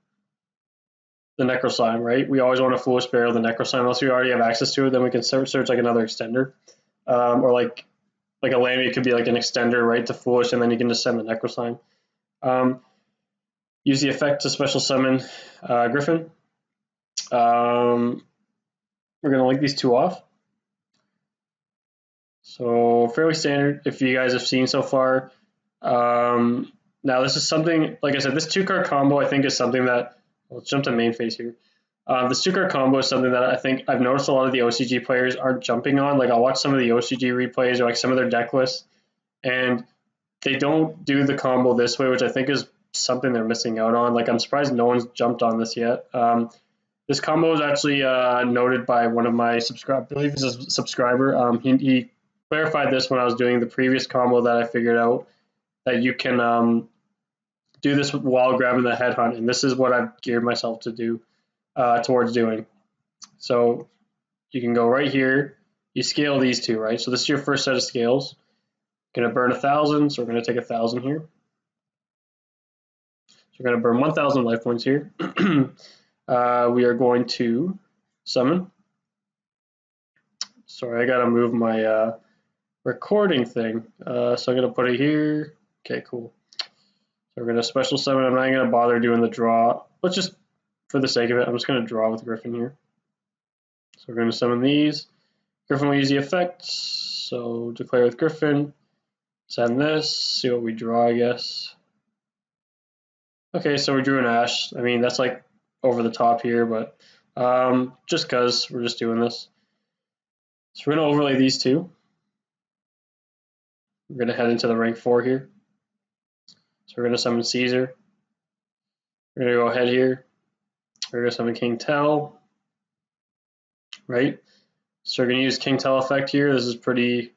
the Necroslime, right? We always want to Foolish Burial the Necroslime unless we already have access to it, then we can search like another extender. Or like a land, it could be like an extender, right, to Foolish, and then you can just send the Necroslime. Use the effect to special summon Griffin. We're going to link these 2 off. So fairly standard if you guys have seen so far. Now this is something, like I said, this 2-card combo I think is something that, let's jump to main phase here. This 2-card combo is something that I think I've noticed a lot of the OCG players aren't jumping on. Like I'll watch some of the OCG replays or like some of their deck lists, and they don't do the combo this way, which I think is something they're missing out on. Like I'm surprised no one's jumped on this yet. This combo is actually noted by one of my subscribers, I believe he's a subscriber. He clarified this when I was doing the previous combo that I figured out, that you can do this while grabbing the headhunt, and this is what I've geared myself to do towards doing. So you can go right here, you scale these 2, right? So this is your first set of scales. Going to burn 1,000, so we're going to take 1,000 here. So we're going to burn 1,000 life points here. We are going to summon. Sorry, I got to move my recording thing. So I'm going to put it here. Okay, cool. So we're going to special summon. I'm not going to bother doing the draw. Let's just, for the sake of it, I'm just going to draw with Griffin here. So we're going to summon these. Griffin will use the effect. So declare with Griffin. Send this. See what we draw, I guess. Okay, so we drew an Ash. I mean, that's like over the top here, but just because we're just doing this. So we're going to overlay these 2. We're going to head into the rank 4 here. So we're going to summon Caesar. We're going to go ahead here. We're going to summon King Tell. Right? So we're going to use King Tell effect here. This is pretty,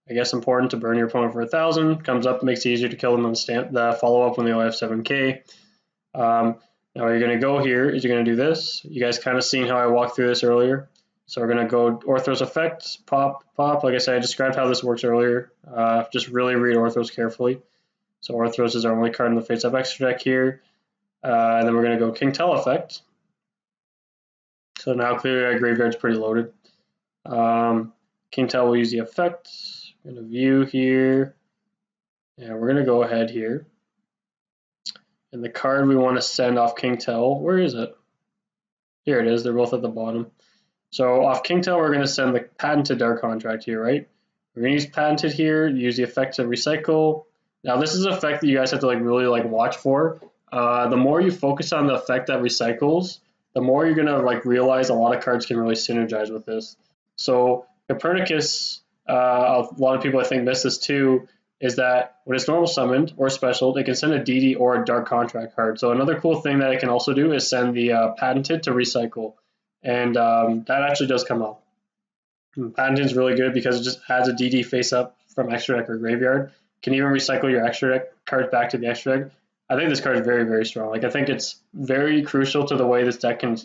I guess, important to burn your opponent for 1,000. Comes up, makes it easier to kill them on the follow-up when they only have 7k. Now you're going to go here is you're going to do this. You guys kind of seen how I walked through this earlier. So we're going to go Orthros effect, pop. Like I said, I described how this works earlier. Just really read Orthros carefully. So Orthros is our only card in the face-up extra deck here. And then we're going to go King Tell effect. So now clearly our graveyard's pretty loaded. King Tell will use the effect. We're going to view here. And we're going to go ahead here. And the card we want to send off King Tell, where is it? Here it is. They're both at the bottom. So off King Tell, we're going to send the Patented Dark Contract here, right? We're going to use Patented here, use the effect to recycle. Now this is an effect that you guys have to really watch for. The more you focus on the effect that recycles, the more you're going to realize a lot of cards can really synergize with this. So Copernicus, a lot of people I think miss this too, is that when it's normal summoned or special, it can send a DD or a Dark Contract card. So another cool thing that it can also do is send the Patented to recycle. and that actually does come up. Patenting's really good because it just adds a DD face up from extra deck or graveyard. Can even recycle your extra deck cards back to the extra deck. I think this card is very, very strong. Like, I think it's very crucial to the way this deck can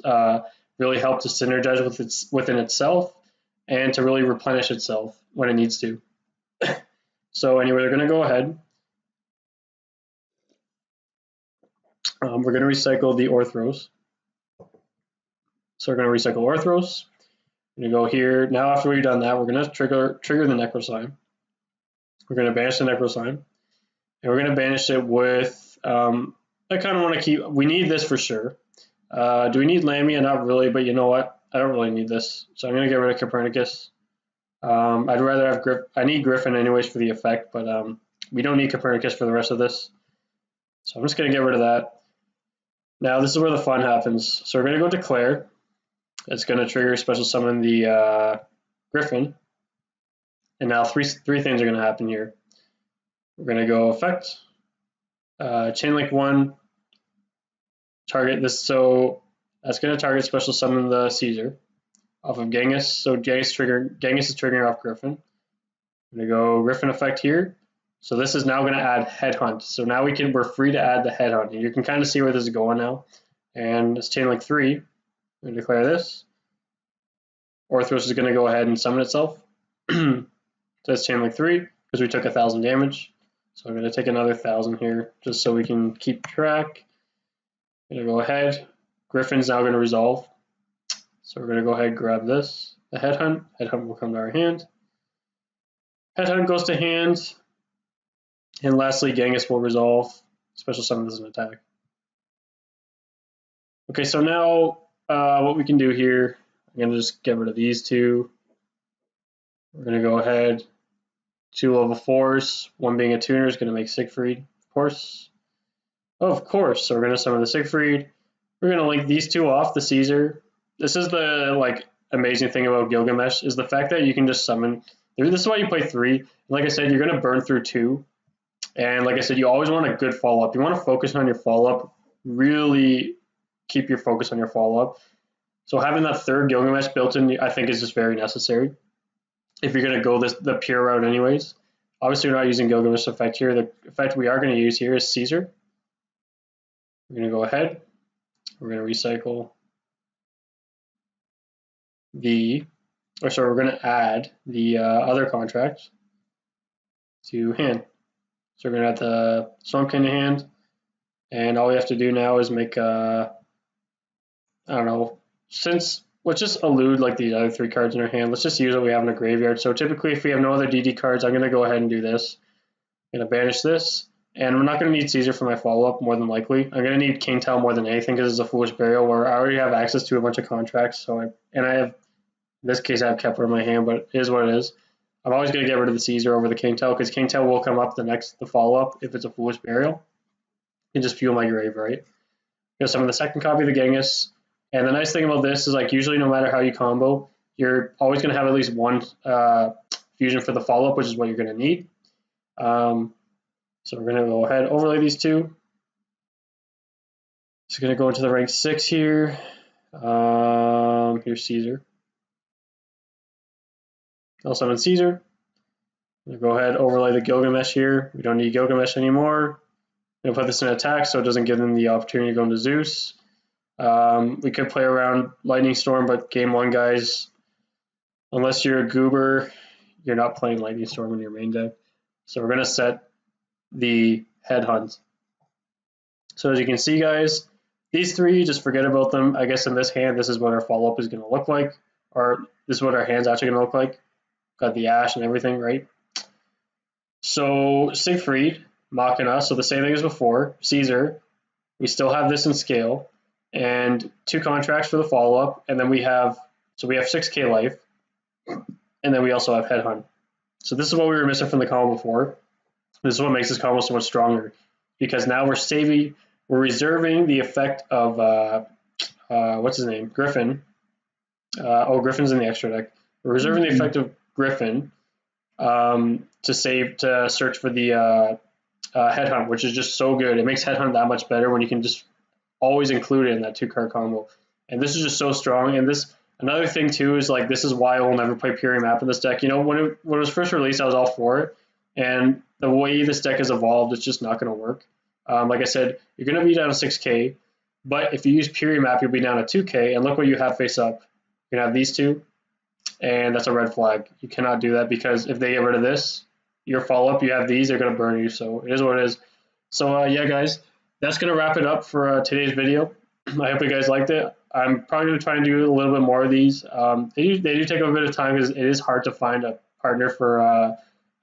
really help to synergize within itself and to really replenish itself when it needs to. So anyway, we're going to go ahead. We're going to recycle the Orthros. So we're going to recycle Orthros. We're going to go here. Now after we've done that, we're going to trigger the Necrosign. We're going to banish the Necrosign. And we're going to banish it with, I kind of want to keep, we need this for sure. Do we need Lamia? Not really, but you know what? I don't really need this. So I'm going to get rid of Copernicus. I'd rather have I need Griffin anyways for the effect, but we don't need Copernicus for the rest of this. So I'm just going to get rid of that. Now this is where the fun happens. So we're going to go Declare. It's going to trigger special summon the Griffin. And now three things are going to happen here. We're going to go Effect, Chainlink 1, target this. So that's going to target special summon the Caesar off of Genghis. So Genghis is triggering off Griffin. I'm going to go Griffin effect here. So this is now going to add Headhunt. So now we're free to add the Headhunt. You can kind of see where this is going now. And it's Chainlink 3. I'm going to declare this. Orthros is going to go ahead and summon itself. So it's Chainlink 3 because we took 1,000 damage. So I'm going to take another 1,000 here just so we can keep track. I'm going to go ahead. Griffin's now going to resolve. So we're going to go ahead and grab this, the Headhunt. Headhunt will come to our hand. Headhunt goes to hand. And lastly, Genghis will resolve. Special summon as an attack. Okay, so now what we can do here, I'm going to just get rid of these two. We're going to go ahead. 2 level 4s, one being a tuner is going to make Siegfried, of course. Of course, so we're going to summon the Siegfried. We're going to link these two off, the Caesar. This is the amazing thing about Gilgamesh, is the fact that you can just summon. This is why you play 3. Like I said, you're going to burn through 2. And like I said, you always want a good follow-up. You want to focus on your follow-up, really keep your focus on your follow-up. So having that third Gilgamesh built in, I think, is just very necessary if you're going to go the pure route anyways. Obviously, we're not using Gilgamesh effect here. The effect we are going to use here is Caesar. We're going to go ahead. We're going to recycle we're going to add the other contract to hand. So we're going to add the Swamp King to hand. And all we have to do now is make, I don't know, let's just elude like the other 3 cards in our hand. Let's just use what we have in the graveyard. So typically if we have no other DD cards, I'm going to go ahead and do this. I'm going to banish this. And I'm not going to need Caesar for my follow-up more than likely. I'm going to need King Tao more than anything because it's a Foolish Burial where I already have access to a bunch of contracts. So I have, in this case, I have Kepler in my hand, but it is what it is. I'm always going to get rid of the Caesar over the King Tao because King Tao will come up the follow-up if it's a Foolish Burial. And just fuel my grave, right? I'm going to summon the second copy of the Genghis. And the nice thing about this is usually no matter how you combo, you're always going to have at least one fusion for the follow-up, which is what you're going to need. So we're going to go ahead, overlay these two. It's going to go into the rank 6 here. Here's Caesar. I'll summon Caesar. I'm going to go ahead, overlay the Gilgamesh here. We don't need Gilgamesh anymore. I'm going to put this in attack so it doesn't give them the opportunity to go into Zeus. We could play around Lightning Storm, but game 1, guys, unless you're a goober, you're not playing Lightning Storm in your main deck. So we're going to set the Headhunt. So as you can see, guys, these 3, just forget about them. I guess in this hand, this is what our follow-up is going to look like, or this is what our hand's actually going to look like. Got the Ash and everything, right? So Siegfried, Machina, so the same thing as before. Caesar, we still have this in scale, and 2 contracts for the follow-up, and then we have 6k life, and then we also have Headhunt. So this is what we were missing from the combo before. This is what makes this combo so much stronger, because now we're reserving the effect of, what's his name? Griffin. Griffin's in the extra deck. We're reserving the effect of Griffin to search for the Headhunt, which is just so good. It makes Headhunt that much better when you can just always include it in that 2-card combo. and this is just so strong. And this another thing too is like this is why I will never play Puri Map in this deck. You know, when it was first released, I was all for it, and the way this deck has evolved, it's just not going to work. Like I said, you're going to be down to 6K, but if you use Puri Map, you'll be down to 2K. And look what you have face up. You have these two, and that's a red flag. You cannot do that because if they get rid of this, your follow up, you have these, they're going to burn you. So it is what it is. So yeah, guys, that's going to wrap it up for today's video. I hope you guys liked it. I'm probably going to try and do a little bit more of these. They do take a bit of time because it is hard to find a partner for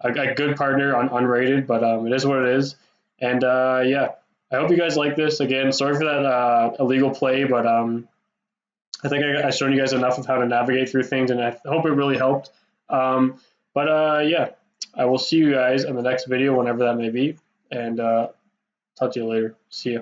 a good partner on unrated, but it is what it is. And yeah, I hope you guys like this. Again, sorry for that illegal play, but I think I've shown you guys enough of how to navigate through things, and I hope it really helped. But yeah, I will see you guys in the next video, whenever that may be, and talk to you later. See ya.